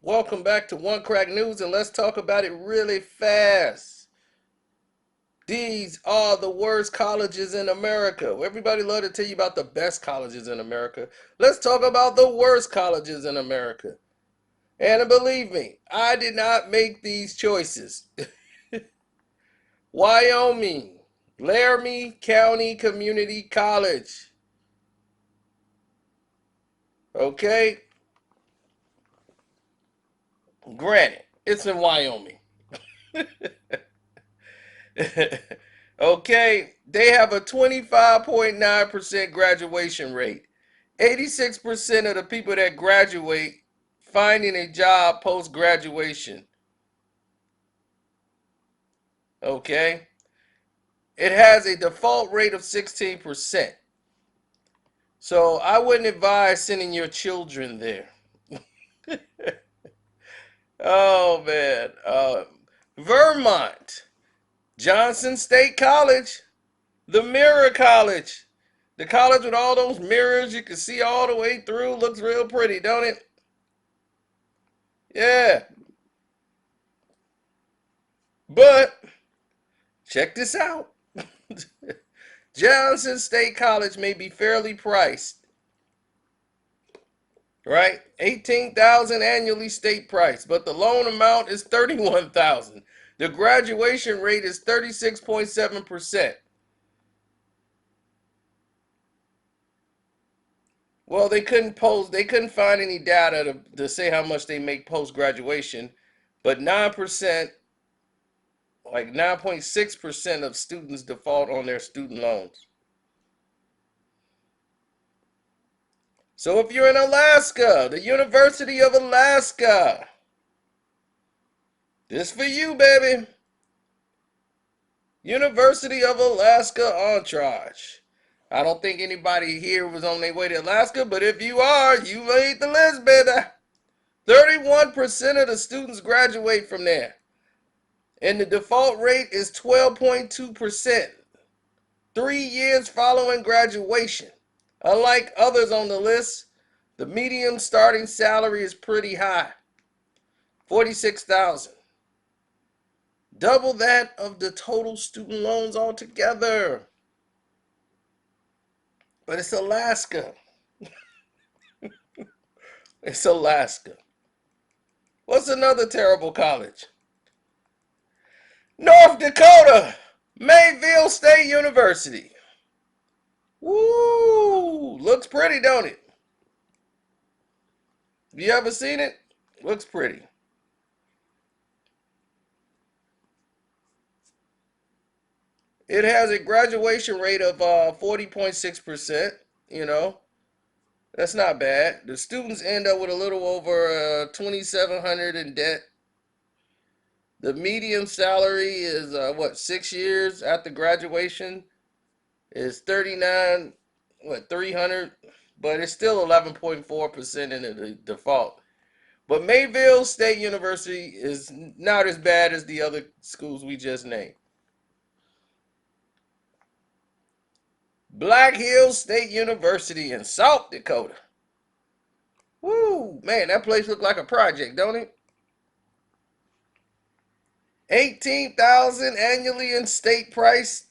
Welcome back to Onecraknews, and let's talk about it really fast. These are the worst colleges in America. Everybody love to tell you about the best colleges in America. Let's talk about the worst colleges in America. And believe me, I did not make these choices. Wyoming, Laramie County Community College. Okay? Granted, it's in Wyoming. Okay, they have a 25.9% graduation rate. 86% of the people that graduate finding a job post graduation. Okay, it has a default rate of 16%. So I wouldn't advise sending your children there. Oh man, Vermont, Johnson State College, the Mirror College. The college with all those mirrors you can see all the way through. Looks real pretty, don't it? Yeah. But check this out. Johnson State College may be fairly priced, right? 18,000 annually state price, but the loan amount is 31,000. The graduation rate is 36.7%. Well, they couldn't find any data to say how much they make post graduation, but 9%, like 9.6% of students default on their student loans. So if you're in Alaska, the University of Alaska, this for you, baby. University of Alaska Entourage. I don't think anybody here was on their way to Alaska, but if you are, you made the list, baby. 31% of the students graduate from there. And the default rate is 12.2%. 3 years following graduation. Unlike others on the list, the median starting salary is pretty high. 46,000. Double that of the total student loans altogether. But it's Alaska. It's Alaska. What's another terrible college? North Dakota, Mayville State University. Woo! Looks pretty, don't it? You ever seen it? Looks pretty. It has a graduation rate of 40.6%. You know, that's not bad. The students end up with a little over 2,700 in debt. The median salary is what, 6 years after graduation is 39, what, 300, but it's still 11.4% in the default. But Mayville State University is not as bad as the other schools we just named. Black Hills State University in South Dakota. Woo, man, that place looked like a project, don't it? 18,000 annually in state price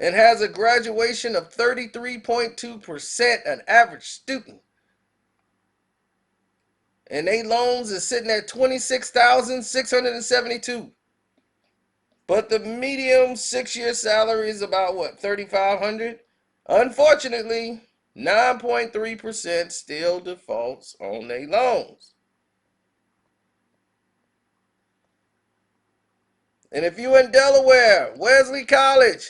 and has a graduation of 33.2%, an average student. And they loans is sitting at 26,672. But the medium 6 year salary is about what, 3,500? Unfortunately, 9.3% still defaults on their loans. And if you in Delaware, Wesley College,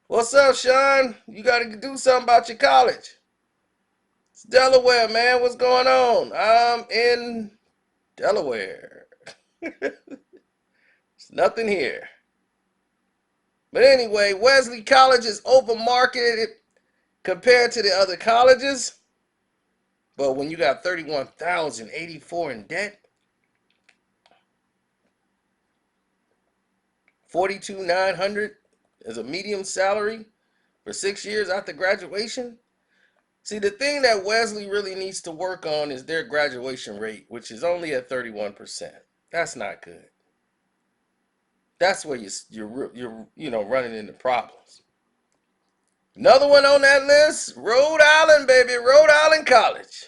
what's up, Sean? You got to do something about your college. It's Delaware, man. What's going on? I'm in Delaware. There's nothing here. But anyway, Wesley College is overmarketed compared to the other colleges. But when you got 31,084 in debt, 42,900 as a medium salary for 6 years after graduation, See, the thing that Wesley really needs to work on is their graduation rate, which is only at 31%. That's not good. That's where you're running into problems. Another one on that list, Rhode Island, baby, Rhode Island College.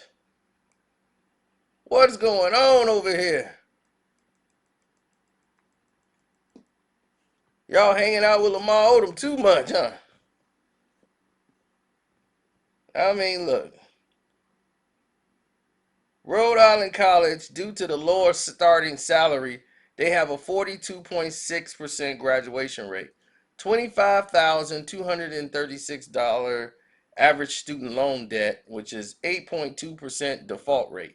What's going on over here? Y'all hanging out with Lamar Odom too much, huh? I mean, look, Rhode Island College, due to the lower starting salary, they have a 42.6% graduation rate, $25,236 average student loan debt, which is 8.2% default rate,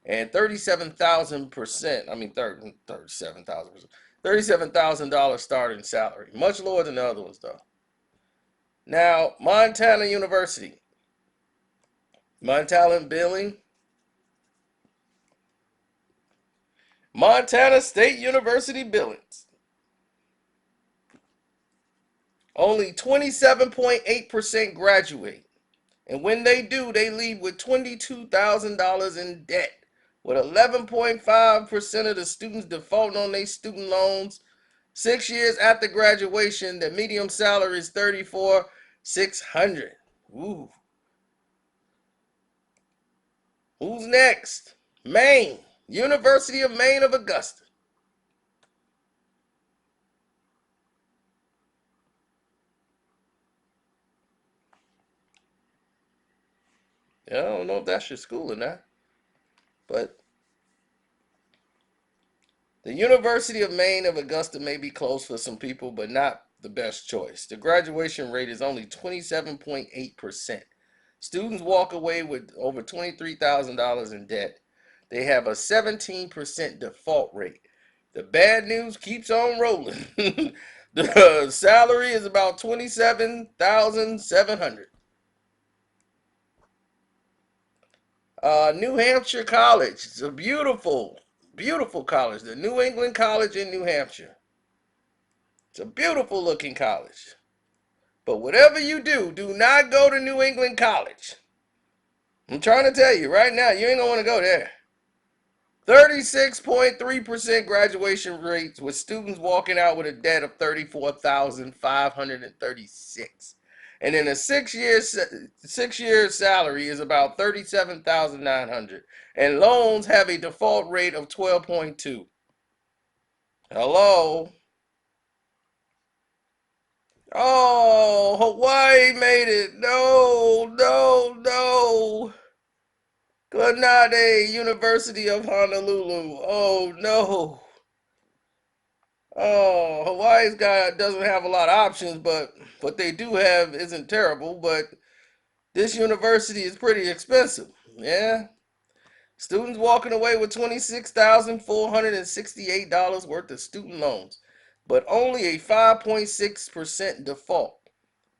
and 37,000%, I mean, 37,000%, $37,000 starting salary. Much lower than the other ones, though. Now, Montana University. Montana billing. Montana State University billings. Only 27.8% graduate. And when they do, they leave with $22,000 in debt, with 11.5% of the students defaulting on their student loans. 6 years after graduation, the median salary is $34,600. Ooh. Who's next? Maine. University of Maine of Augusta. I don't know if that's your school or not, but the University of Maine of Augusta may be close for some people, but not the best choice. The graduation rate is only 27.8%. Students walk away with over $23,000 in debt. They have a 17% default rate. The bad news keeps on rolling. The salary is about $27,700. New Hampshire College. It's a beautiful, beautiful college. The New England College in New Hampshire. It's a beautiful looking college. But whatever you do, do not go to New England College. I'm trying to tell you right now, you ain't gonna want to go there. 36.3% graduation rates, with students walking out with a debt of $34,536. And then a 6 year salary is about $37,900. And loans have a default rate of 12.2. Hello? Oh, Hawaii made it. No, no, no. Glenade, University of Honolulu. Oh no. Oh, doesn't have a lot of options, but what they do have isn't terrible. But this university is pretty expensive. Yeah. Students walking away with $26,468 worth of student loans, but only a 5.6% default.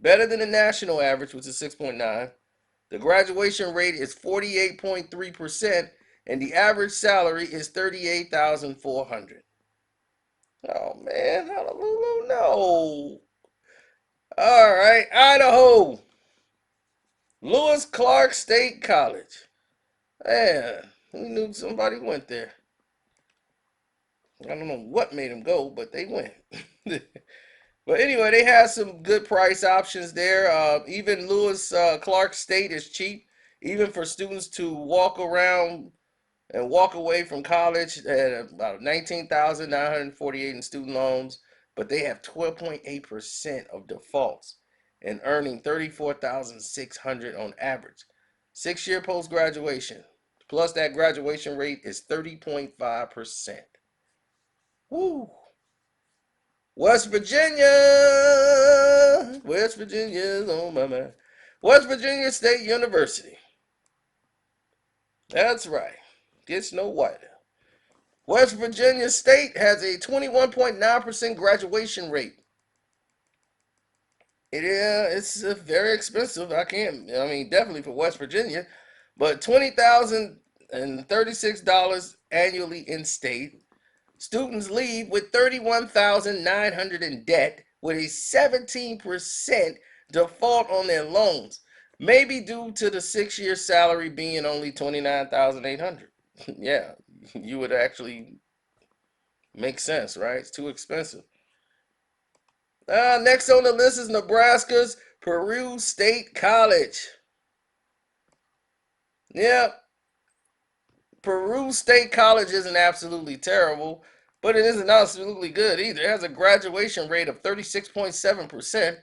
Better than the national average, which is 6.9. The graduation rate is 48.3%, and the average salary is $38,400. Oh man, Honolulu, no. All right, Idaho, Lewis Clark State College. Man, we knew somebody went there. I don't know what made them go, but they went. But anyway, they have some good price options there. Even Lewis Clark State is cheap, even for students to walk around and walk away from college at about 19,948 in student loans, but they have 12.8% of defaults and earning 34,600 on average. 6 year post graduation, plus that graduation rate is 30.5%. Woo! West Virginia. West Virginia's on my mind. West Virginia State University. That's right. Gets no whiter. West Virginia State has a 21.9% graduation rate. It's very expensive. I mean, definitely for West Virginia, but $20,036 annually in state. Students leave with $31,900 in debt, with a 17% default on their loans. Maybe due to the 6 year salary being only 29,800. Yeah, you would actually make sense, right? It's too expensive. Next on the list is Nebraska's Peru State College. Yeah, Peru State College isn't absolutely terrible, but it isn't absolutely good either. It has a graduation rate of 36.7%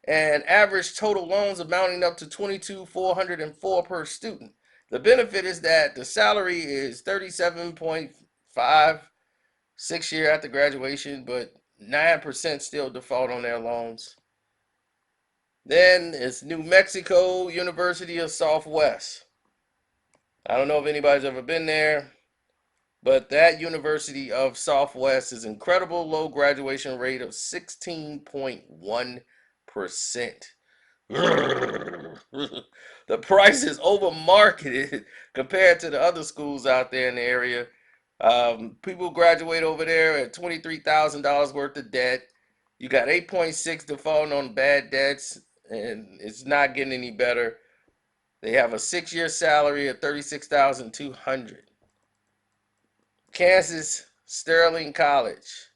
and average total loans amounting up to 22,404 per student. The benefit is that the salary is 37.5 6 year after graduation, but 9% still default on their loans. Then it's New Mexico University of Southwest. I don't know if anybody's ever been there, but that University of Southwest is incredible low graduation rate of 16.1%. The price is over marketed compared to the other schools out there in the area. People graduate over there at $23,000 worth of debt. You got 8.6 defaulting on bad debts, and it's not getting any better. They have a 6 year salary of 36,200. Kansas Sterling College.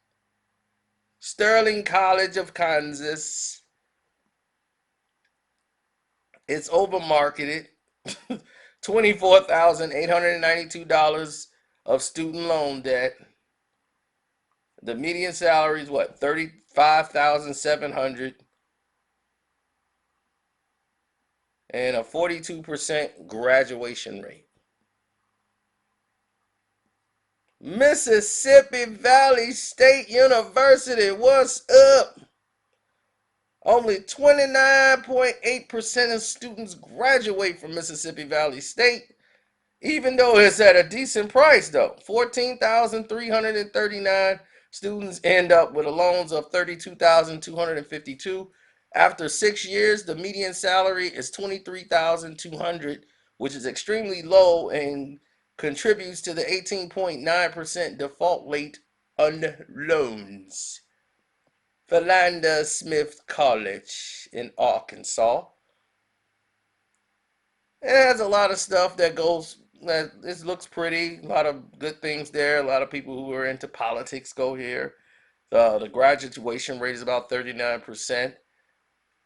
Sterling College of Kansas. It's over marketed. $24,892 of student loan debt. The median salary is what, 35,700, and a 42% graduation rate. Mississippi Valley State University, what's up? Only 29.8% of students graduate from Mississippi Valley State, even though it's at a decent price though. 14,339 students end up with loans of 32,252. After 6 years, the median salary is 23,200, which is extremely low and contributes to the 18.9% default rate on loans. Philander Smith College in Arkansas. It has a lot of stuff that goes. It looks pretty. A lot of good things there. A lot of people who are into politics go here. The graduation rate is about 39%.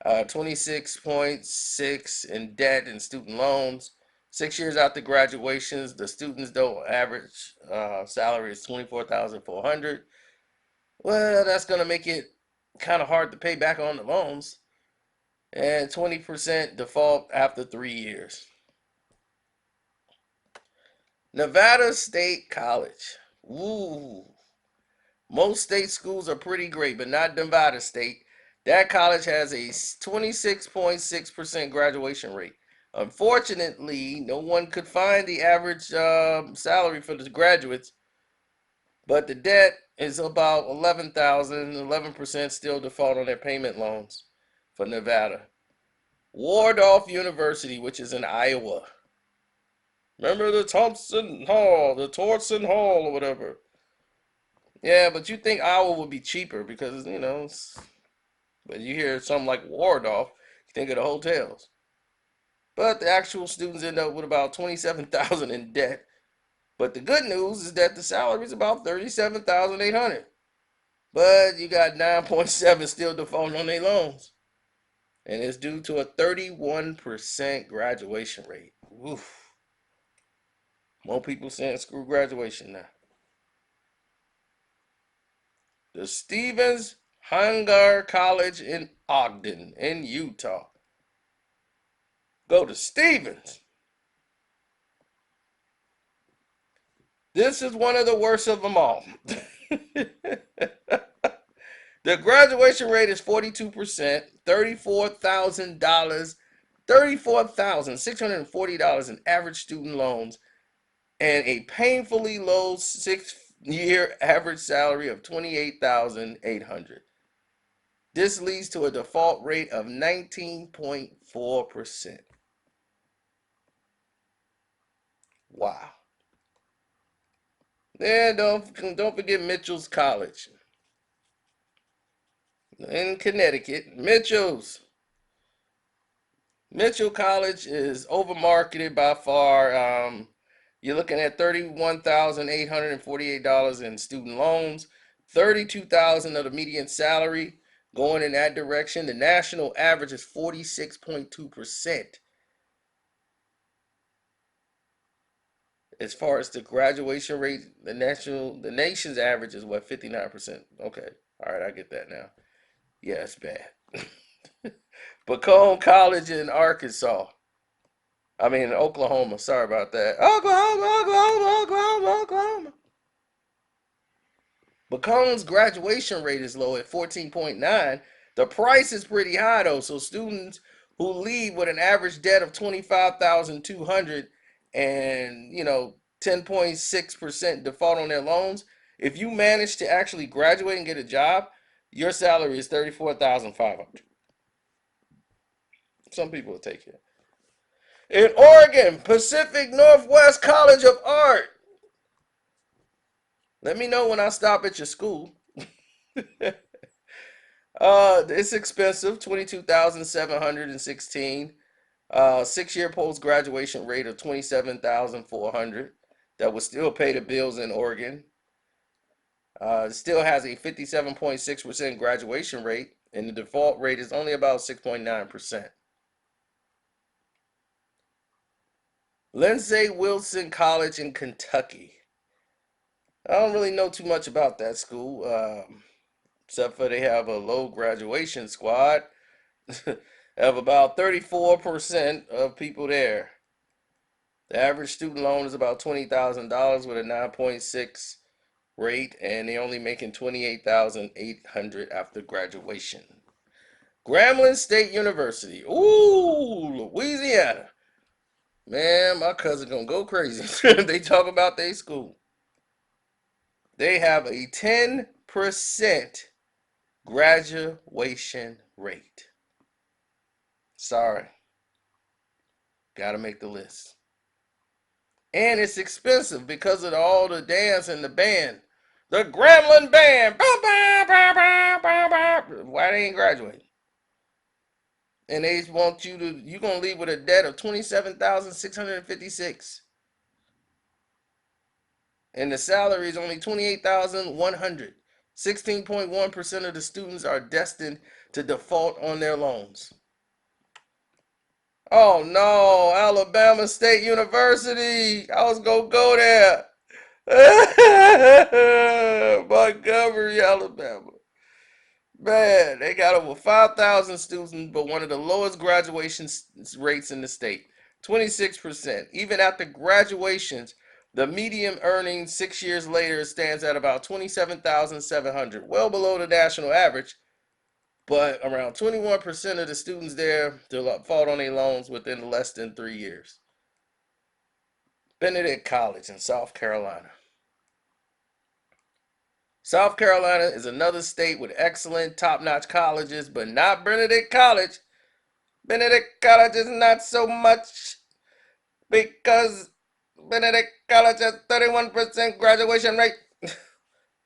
26.6 in debt and student loans. 6 years after graduations, the students don't average salary is 24,400. Well, that's gonna make it kind of hard to pay back on the loans. And 20% default after 3 years. Nevada State College. Ooh. Most state schools are pretty great, but not Nevada State. That college has a 26.6% graduation rate. Unfortunately, no one could find the average salary for the graduates, but the debt is about 11,000. 11% still default on their payment loans for Nevada. Waldorf University, which is in Iowa. Remember the Thompson Hall, the Torson Hall, or whatever. Yeah, but you think Iowa would be cheaper because, but you hear something like Waldorf, you think of the hotels. But the actual students end up with about 27,000 in debt. But the good news is that the salary is about 37,800. But you got 9.7 still defaulting on their loans. And it's due to a 31% graduation rate. Oof. More people saying screw graduation now. The Stevens Hangar College in Ogden, in Utah. Go to Stevens. This is one of the worst of them all. The graduation rate is 42%, $34,000, $34,640 in average student loans, and a painfully low 6 year average salary of 28,800. This leads to a default rate of 19.4%. Wow. And don't forget Mitchell's College in Connecticut. Mitchell's Mitchell College is overmarketed by far. You're looking at $31,848 in student loans, 32,000 of the median salary going in that direction. The national average is 46.2%. As far as the graduation rate, the nation's average is what, 59%. Okay. All right, I get that now. Yeah, it's bad. Bacone College in Arkansas. I mean, Oklahoma. Sorry about that. Oklahoma, Oklahoma, Oklahoma, Oklahoma. Bacone's graduation rate is low at 14.9. The price is pretty high though, so students who leave with an average debt of 25,200 and 10.6% default on their loans, if you manage to actually graduate and get a job, your salary is 34,500. Some people will take it. In Oregon, Pacific Northwest College of Art. Let me know when I stop at your school. It's expensive, 22,716. 6-year post graduation rate of 27,400. That would still pay the bills in Oregon. It still has a 57.6% graduation rate, and the default rate is only about 6.9%. Lindsay Wilson College in Kentucky. I don't really know too much about that school, except for they have a low graduation squad. Have about 34% of people there. The average student loan is about $20,000 with a 9.6 rate, and they only making $28,800 after graduation. Grambling State University. Ooh, Louisiana. Man, my cousin gonna go crazy. They talk about their school. They have a 10% graduation rate. Sorry. Gotta make the list. And it's expensive because of all the dance and the band. The Gremlin Band. Why they ain't graduating? And they want you're going to leave with a debt of 27,656. And the salary is only 28,100. 16.1% of the students are destined to default on their loans. Oh no, Alabama State University. I was going to go there. Montgomery, Alabama. Man, they got over 5,000 students, but one of the lowest graduation rates in the state. 26%. Even after graduations, the median earnings 6 years later stands at about 27,700, well below the national average, but around 21% of the students there default on their loans within less than 3 years. Benedict College in South Carolina. South Carolina is another state with excellent, top-notch colleges, but not Benedict College. Benedict College is not so much because Benedict College has 31% graduation rate.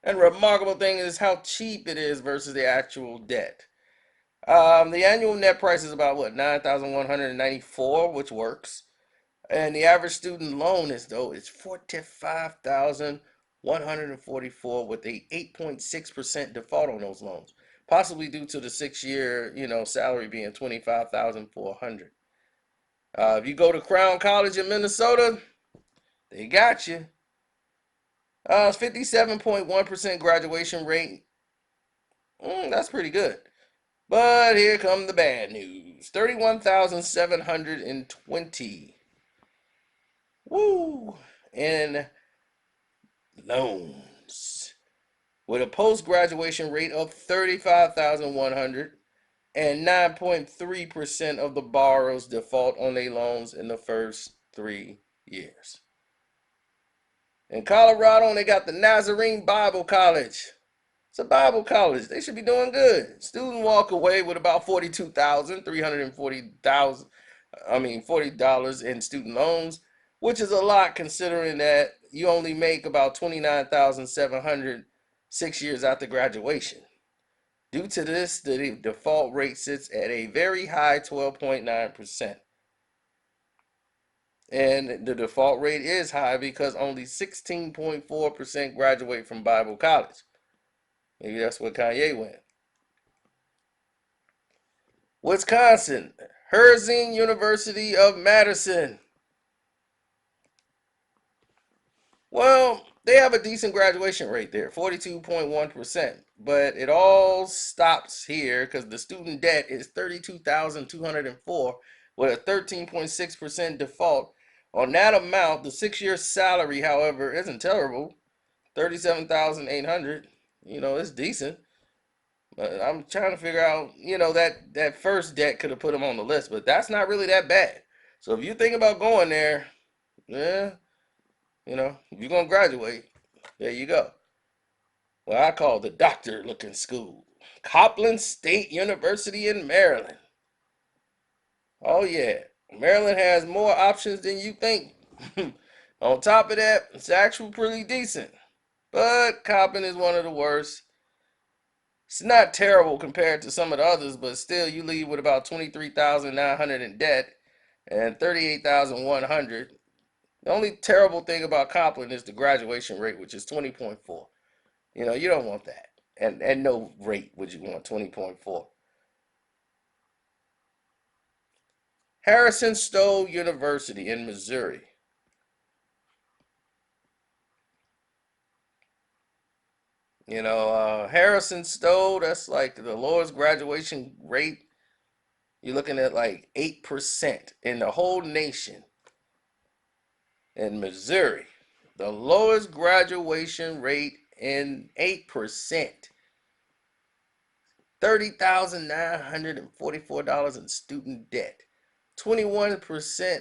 And remarkable thing is how cheap it is versus the actual debt. The annual net price is about what, 9,194, which works. And the average student loan is 45,144 with a 8.6% default on those loans, possibly due to the 6-year salary being 25,400. If you go to Crown College in Minnesota, they got you. 57.1% graduation rate. That's pretty good. But here come the bad news. 31,720. Woo! In loans. With a post-graduation rate of 35,100 and 9.3% of the borrowers default on their loans in the first 3 years. In Colorado, they got the Nazarene Bible College. It's a Bible college. They should be doing good. Student walk away with about $40 in student loans, which is a lot considering that you only make about 29,700 6 years after graduation. Due to this, the default rate sits at a very high 12.9%. And the default rate is high because only 16.4% graduate from Bible college. Maybe that's where Kanye went. Wisconsin, Herzing University of Madison. Well, they have a decent graduation rate there, 42.1%. But it all stops here because the student debt is 32,204 with a 13.6% default. On that amount, the 6-year salary, however, isn't terrible. 37,800. It's decent. But I'm trying to figure out, that first debt could have put him on the list, but that's not really that bad. So if you think about going there, yeah, if you're gonna graduate, there you go. Well, I call the doctor looking school. Copland State University in Maryland. Oh yeah. Maryland has more options than you think. On top of that, it's actually pretty decent. But Copland is one of the worst. It's not terrible compared to some of the others, but still you leave with about 23,900 in debt and 38,100. The only terrible thing about Copland is the graduation rate, which is 20.4. You don't want that. And no rate would you want 20.4. Harrison Stowe University in Missouri. Harrison Stowe, that's like the lowest graduation rate. You're looking at like 8% in the whole nation. In Missouri, the lowest graduation rate in 8%. $30,944 in student debt. 21%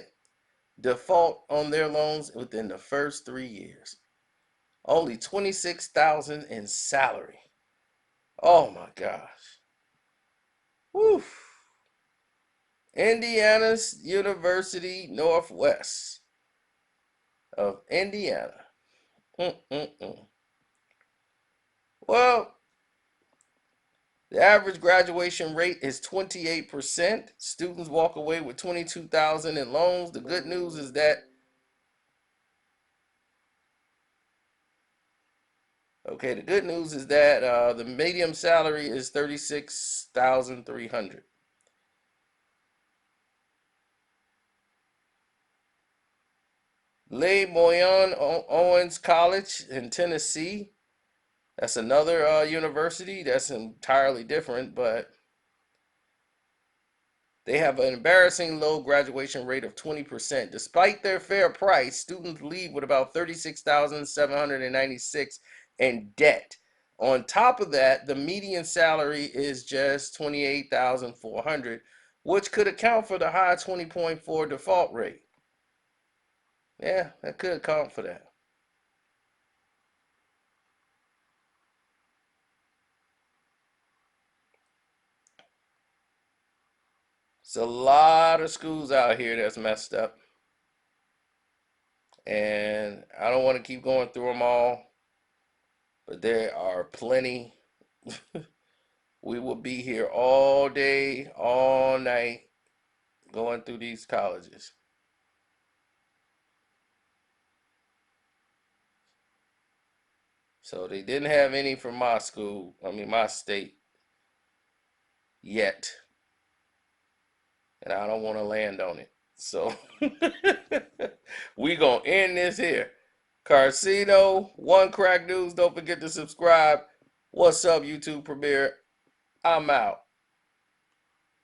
default on their loans within the first 3 years. Only 26,000 in salary. Oh my gosh. Woo. Indiana's University Northwest of Indiana. Well, the average graduation rate is 28%. Students walk away with 22,000 in loans. The good news is that the median salary is 36,300. Le Moyne Owens College in Tennessee. That's another university that's entirely different, but they have an embarrassing low graduation rate of 20%. Despite their fair price, students leave with about 36,796 in debt. On top of that, the median salary is just 28,400, which could account for the high 20.4 default rate. Yeah, that could account for that. It's a lot of schools out here that's messed up. And I don't want to keep going through them all, but there are plenty. We will be here all day, all night, going through these colleges. So they didn't have any from my school, my state yet. And I don't want to land on it. So we gonna end this here. Karceno, Onecraknews. Don't forget to subscribe. What's up, YouTube premiere? I'm out.